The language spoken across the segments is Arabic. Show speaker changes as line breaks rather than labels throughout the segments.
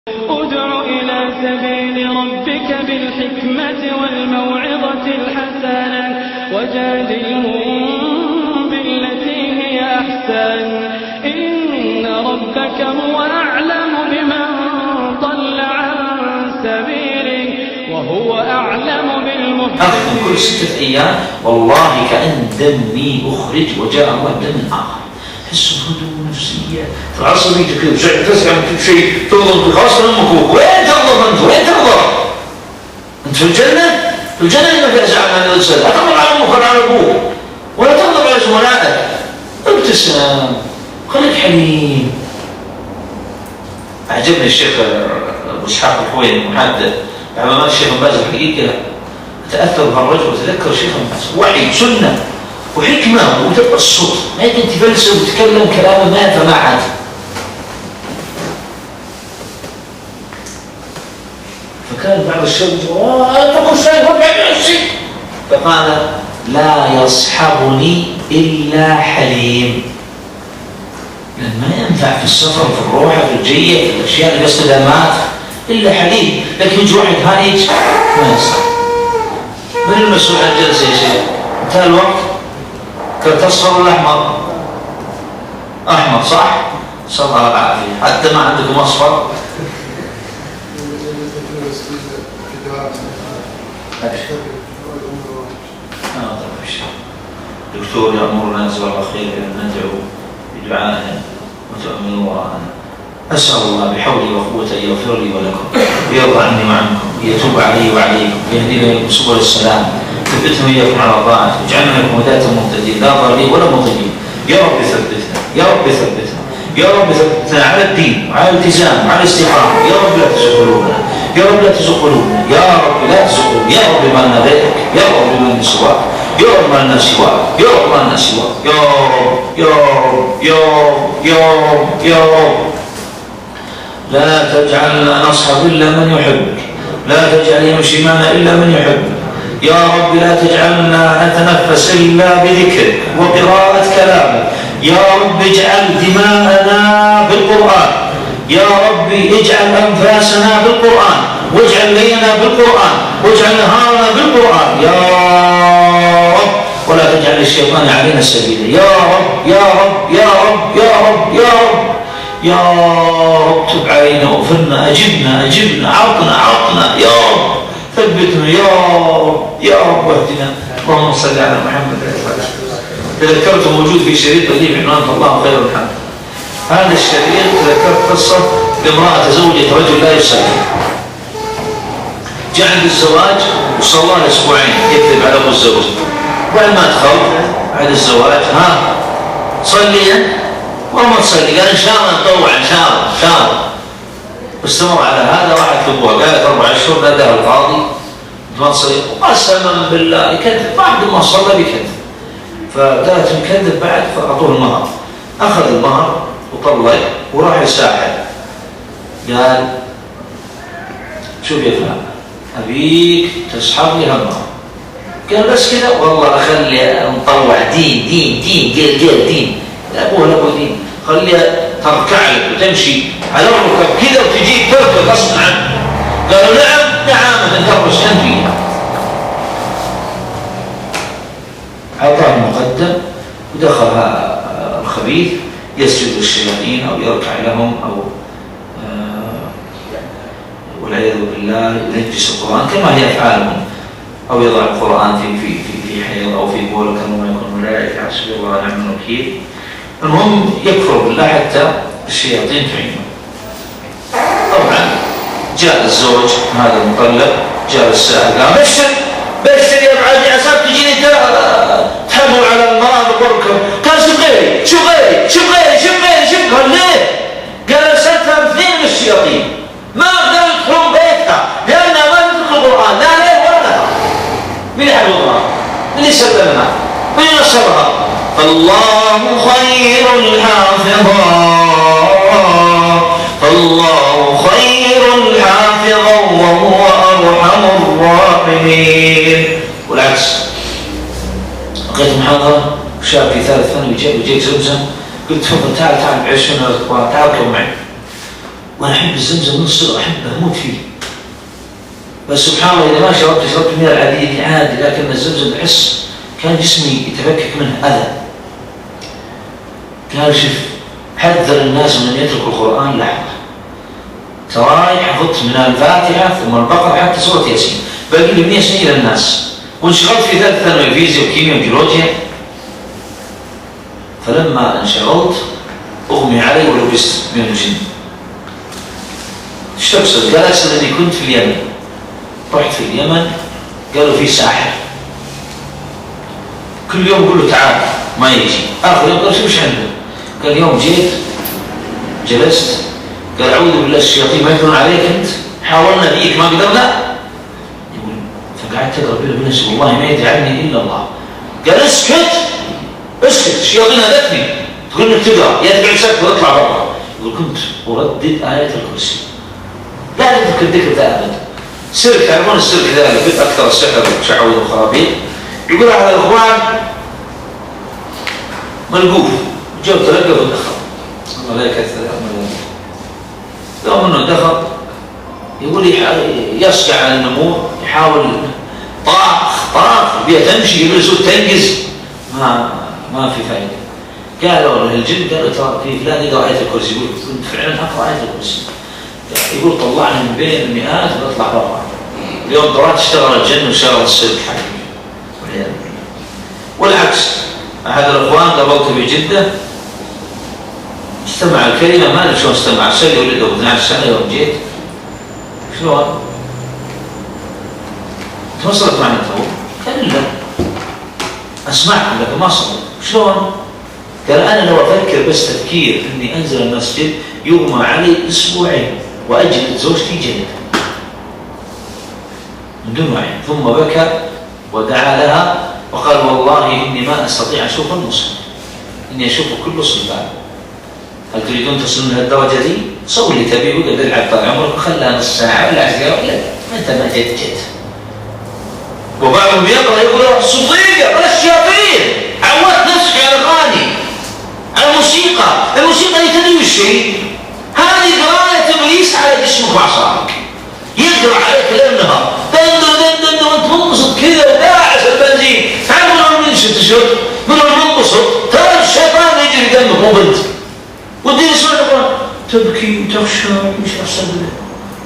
ادع إلى سبيل ربك بالحكمة والموعظة الحسنة وجادلهم بالتي هي أحسن إن ربك هو أعلم بمن ضل عن سبيله وهو أعلم بالمهتدين.
أختم كل 6 أيام والله كأن دمي أخرج وجاء الله بدم آخر. تحس بهدوء نفسية في العصر يجي كذا تسعى من كل شيء تغضب في الخاص من أمك وين تغضب أنت وين تغضب أنت في الجنة ما فيها زعل من الإنسان لا تغضب على أمك ولا على أبوك ولا تغضب على زملائك ابتسم خليك حليم. أعجبني الشيخ أبو إسحاق الحويني المحدث بعد الشيخ باز الحقيقة أتأثر بهالرجل وأتذكر الشيخ باز وعي سنة وحكمة وتبقى الصوت ما يمكن تفلسف وتتكلم كلام ما ينفع مع حد. فكان بعض الشباب تقول شيء وابعد شيء فقال لا يصحبني إلا حليم لأن ما ينفع في السفر في الروحة في الجية في الأشياء اللي باستدامات إلا حليم. لكن يجي واحد هايج ما يصح. من المسؤول عن الجلسة يا شيخ؟ انتهى الوقت كان تصفر الأحمر أحمر صح؟ صلى الله العافية حتى ما عندكم أصفر دكتور يأمرنا جزاه الله خير أن ندعو بدعائه وتؤمنوا وراءنا. أسأل الله بحوله وقوته يغفر لي ولكم ويرضى عني وعنكم ويتوب علي وعليكم ويهدينا إليكم سبل السلام ثبتهم إياكم على طاعته واجعلنا لكم هداة مهتدين لا ضالين ولا مضلين. يا رب ثبتنا يا رب ثبتنا يا رب ثبتنا على الدين وعلى الالتزام وعلى الاستقامة. يا رب لا تزغ قلوبنا يا رب لا تزغ قلوبنا يا رب لا تزغ قلوبنا يا رب ما لنا غيرك يا رب من سواك يا رب ما لنا سواك يا رب ما لنا سواك يا رب يا رب يا رب يا رب يا رب. لا تجعلنا نصحب إلا من يحبك لا تجعل يمشي معنا إلا من يحبك يا رب لا تجعلنا نتنفس إلا بذكرك وقراءة كلامك يا رب اجعل دماءنا بالقرآن يا رب اجعل أنفاسنا بالقرآن واجعل ليلنا بالقرآن واجعل نهارنا بالقرآن يا رب ولا تجعل الشيطان علينا سبيلا يا رب يا رب يا رب يا رب يا رب يا رب تب علينا واغفرنا أجبنا عرقنا يا رب ثبتنا يا رب واهدنا. اللهم صل على محمد وعلى آله. تذكرت موجود في شريط قديم عنوانه الله خير الحمد. هذا الشريط تذكرت قصة لامرأة تزوجت رجل لا يصلي جاء عند الزواج وصلى له أسبوعين يكذب على أبو الزوج بعد ما دخل بعد الزواج صلي وما تصلي قال إن شاء الله نطوع إن شاء الله واستمر على هذا. راحت في أبوها قالت 4 أشهر ناداها القاضي ما تصلي قسما بالله يكذب بعد ما صلى بكذب فقالت مكذب بعد فأعطوه المهر أخذ المهر وطلق وراح الساحل قال شوف يا فلان أبيك تسحب لي هالمهر قال بس كذا والله أخلي نطوع دين دين أبوها لأبو دين خليها تركع لك وتمشي على الركب كذا وتجيك تركب غصب عنك. قالوا نعم تنكرش أنت فيها. أعطاه المقدم ودخل الخبيث يسجد للشياطين أو يركع لهم أو والعياذ بالله ينجس القرآن كما هي أفعالهم أو يضع القرآن في حيض أو في بول كما يكون ملائكة حسبي الله ونعم الوكيل. المهم يكفر بالله حتى الشياطين تعينه. طبعا جاء الزوج هذا المطلق جاء الساحر قال بشر يا بعد عساك تجيني تحمل على المرافق وركب. قال شوف غيري قال ليه؟ قال ارسلتها ب2 من الشياطين ما اقدر يدخلون بيتها لانها ما تدخل القران لا ليل ولا نهار. من يحفظها؟ من يسلمها؟ من ينصرها؟ فالله خير حافظا وهو أرحم الراحمين. والعكس لقيت محاضرة شاب في 3 ثانوي وجيت زمزم قلت تفضل تعال بعيش من الأخوان تعال كم معي وأنا أحب الزمزم من الصغر، أحبه أموت فيه. بس سبحان الله إذا ما شربت المياه العادية عادي، لكن الزمزم أحس كان جسمي يتفكك منه أذى. قال شوف، حذر الناس من أن يتركوا القرآن لحظة. تراي حفظت من الفاتحة ثم البقرة حتى سورة ياسين، باقي لي 100 سنة إلى الناس، وانشغلت في ثالث ثانوي فيزياء وكيمياء وجيولوجيا. فلما انشغلت أغمي علي ولبست من الجن. اشتبصت، قال أسأل أني كنت في اليمن. رحت في اليمن، قالوا في ساحر كل يوم يقول له تعال، ما يجي. آخر يوم قال شوش عنده؟ قال يوم جيت جلست، قال أعوذ بالله الشياطين ما يقدرون عليك أنت، حاولنا بيك ما قدرنا. يقول فقعدت أضرب بيني بنفسي والله ما يدري عني إلا الله. قال اسكت اسكت، الشياطين هدتني تقول انك تقرا، يا تقعد ساكت وتطلع برا. يقول كنت أردد آية الكرسي، لا تذكر ذكر ذا أبدا. سر، تعرفون السر كذلك أكثر السحر وشعوذ وخرابيط. يقول على الإخوان ملقوف جو تلقى ودخل، الله لا يكثر يوم انه دخل. يقول يصقع على النمو، يحاول طاخ بيها تمشي، يقول سوء تنقز، ما في فائده. قالوا الجن قالوا ترى في فلان يقرا آية الكرسي. يقول كنت فعلا اقرا آية الكرسي. يقول طلعني من بين المئات واطلع برا. اليوم طلعت اشتغل الجن واشتغل السلك حقيقي والعكس. احد الاخوان قابلته بجده، استمع الكلمه ما ادري شلون استمع، سجل ولده 12 سنه يوم جيت. شلون؟ توصلت معنا تو؟ قال لا اسمعكم لكن ما صلت. شلون؟ قال انا لو افكر بس تفكير اني انزل المسجد يغمى علي اسبوعين واجلد زوجتي جلد من دون وعي. ثم بكى ودعا لها وقال والله إني ما أستطيع أشوف المصحف، إني أشوف كل صفات. هل تريدون تصلون إلى الدرجة دي؟ صور اللي تبيه وقد العب طال عمرك وخلها نص ساعة ولا 10 دقائق. لا أنت ما جيت. وبعضهم يقرأ يقول صديقة بلا الشياطين، عودت نفسك على الأغاني على الموسيقى اللي تدري الشيء هذه قراءة إبليس على جسمك وأعصابك. يقرأ عليك ليل نهار دن وانت منبسط كذا وداعس البنزين. تعرفون من تشرب من المنبسط ترى الشيطان يجري دمك مو بنت. والدين يسمع تبكي وتخشى ومش صدرك،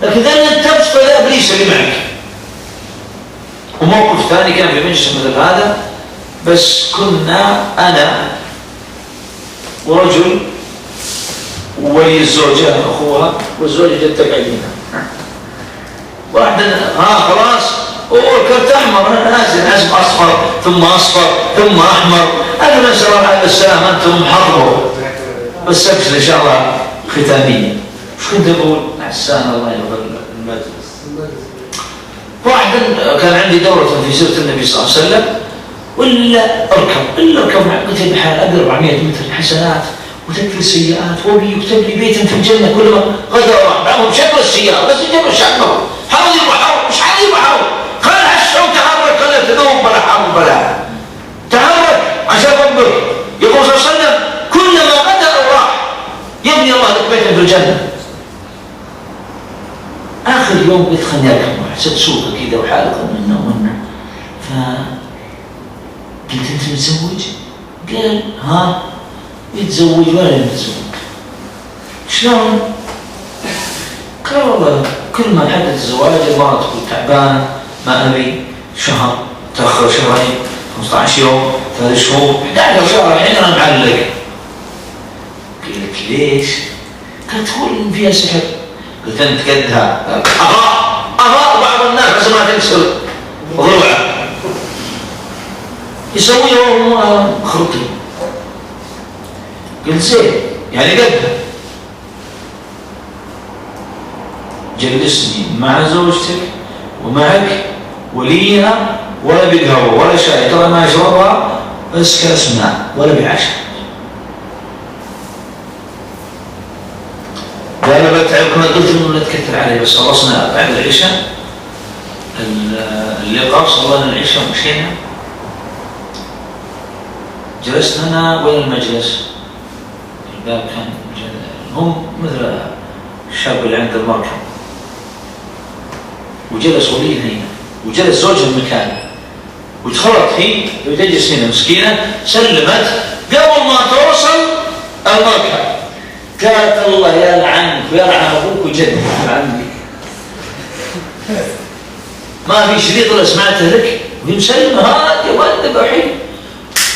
لكن إذا انت تبكي فلا إبليس اللي معك. وموقف ثاني كان في مجلس مثل هذا، بس كنا أنا ورجل وولي الزوجة أخوها والزوجة جت تقعدينا. واحدة خلاص وكرت أحمر، أنا نازل عزم أصفر ثم أصفر ثم أحمر. أنا نسأل الله عليه السلام أنتم حضروا بس أكسل إن شاء الله ختامية. وش كنت أقول؟ عسان الله يغفر المجلس. واحدة كان عندي دورة في سيرة النبي صلى الله عليه وسلم، ولا أركب معك قلت بحال أقل 400 متر حسنات وتكفي السيئات، وبي يكتب لي بيت في الجنة كلما غدا وراح بعضهم شكل السيارة بس يجب شكله حاول يبحر مش حاول يبحر. قال عشان تحرك، قال تدوم بلا حرب بلا تحرك عشان ربك. يقول صلى الله عليه وسلم كلما غدا أو راح يبني الله لك بيتا في الجنة. آخر يوم قلت خلني أركب معه، حسيت سوقه كذا وحالق منه ومنه. قلت أنت متزوج؟ قال ها يتزوج ولا يتزوج. شلون؟ قال والله كل ما حدث الزواج المرأة تقول تعبانة ما أبي، شهر تأخر شهرين 15 يوم 3 شهور 11 شهر الحين أنا معلق. قلت ليش؟ قالت تقول إن فيها سحر. قلت أنت قدها. أراء بعض الناس عشان ما تكسر ضلوعه يسوي وهو خرطي. قلت زين يعني قدها. جلسني مع زوجتك ومعك وليها ولا بقهوة ولا شاي، ترى ما يشربها بس كاس ماء ولا بعشاء. قال بتعبكم، قلت لهم لا تكثر علي بس خلصنا بعد العشاء اللقاء صلينا العشاء ومشينا. جلسنا أنا وين المجلس الباب كان هم مثل الشاب اللي عند المركب وجلس وليها هنا وجلس زوجها مكانه وتخرط هي وتجلس هنا مسكينة سلمت قبل ما توصل المركب قالت الله يلعنك ويلعن أبوك وجدك عندي ما في شريط ولا سمعته لك وهي مسلمة هادية مؤدبة حين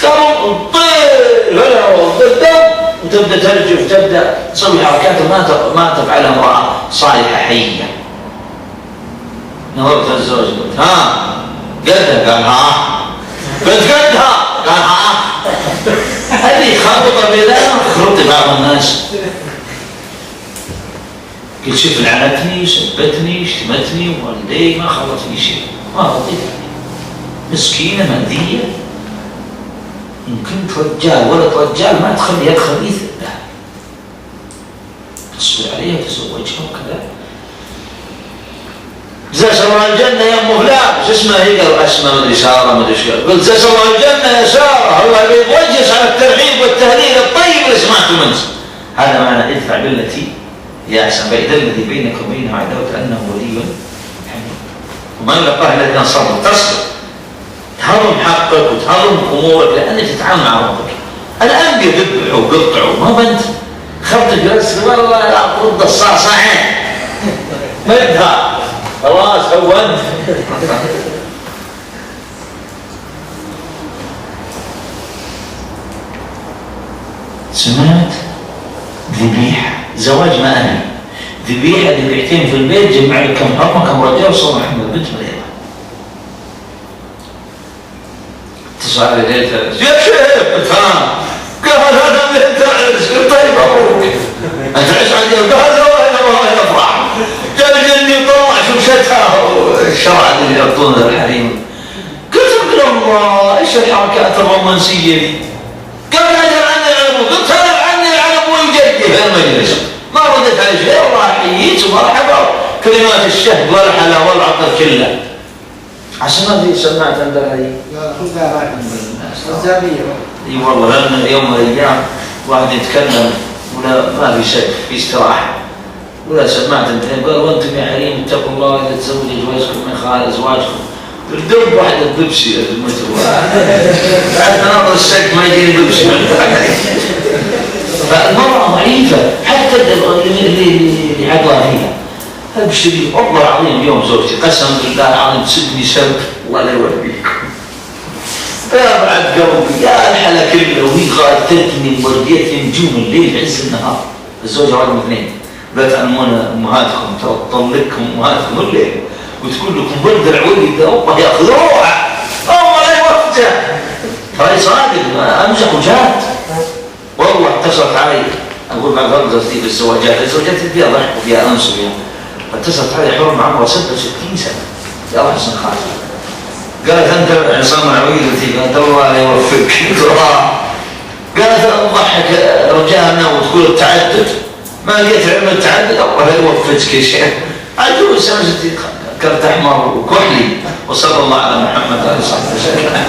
قبل الطير هلا والدم وتبدأ ترجف وتبدأ تسوي حركات ما تفعلها امرأة صالحة حية. نظرت الزوج قلت ها قدها قال ها قلت قدها قال ها هذه خابطة بيدها خرطي بعض الناس قلت شوف لعنتني سبتني اشتمتني ووالدي ما خلطني شيء ما رضيت مسكينة مادية إن كنت رجال ولد رجال ما تخلي يد خبيث لها تصبر عليها وتزوجها وكذا زاس الله الجنة يا أم فلان شو اسمها هي قالوا أسماء مدري سارة مدري شو قلت زاس الله الجنة يا سارة الله يوجس على الترحيب والتهليل الطيب اللي سمعته منه هذا معنى ادفع بالتي يا أحسن فإذا الذي بينك وبينه عداوة كأنه ولي حميد وما يلقاه إلا إذا صبر تصبر تهرم حقك وتهرم أمورك لأنك تتعامل مع ربك. الأنبياء ذبحوا وقطعوا ما بنت خبط جلس والله لا رد الصاصعين مدها خلاص هونت سمعت ذبيحة زواج ما أنا ذبيحة ذبيحتين في البيت جمع لك كم حرمة كم رجال وصور محمد بنت مريضة تصعد ليلتها يا شيخ فهم قال هذا من تعيش طيب أبوك أنت عيش عندي قال هذا الله يفرح جلني طلع شمشتها والشرع اللي يعطون الحريم قلت له الله ايش الحركات الرومانسية دي قال أجل عني العلم قلت أنا عني العلم ويجدي في المجلس ما ردت على شيء والله حييت ومرحبا كلمات الشهد والحلا والعطر كله عشان ما في سمعت عند الحي
لا خذها راكب
اي والله لأن يوم من الأيام واحد يتكلم ولا ما في شيء في استراحة ولا سمعت انت قال وانتم يا حريم اتقوا الله اذا تزوجوا جوازكم من خلال ازواجكم الدب واحدة بيبسي بعد ناظر السك ما يجيني بيبسي فالمرأة ضعيفة حتى اللي عقلها فيها ابشري والله العظيم اليوم زوجتي قسم بالله العظيم تسدني سب الله لا يوريك يا بعد قلبي يا الحلا كله وهي قاتلتني ورديتني نجوم الليل عز النهار الزوجة رقم 2 لا تأمون أمهاتكم تطلقكم أمهاتكم الليل وتقول لكم بلدر ولد أبا يأخذوها أما لا يوقفها فهي صادق أمزح وجات والله اتصلت علي أقول ما قصدي بالزواجات الزواجات فيها ضحك وفيها أنس وفيها اتصلت علي حرم عمره 66 سنة يا الله حسن خالد قالت أنت عصام عويلتي قالت الله يوفقك قالت أضحك رجالنا وتقول التعدد ما لقيت علم التعدد الله يوفقك يا شيخ عجوز سمجتي كرت أحمر وكحلي وصلى الله على محمد عليه الصلاة والسلام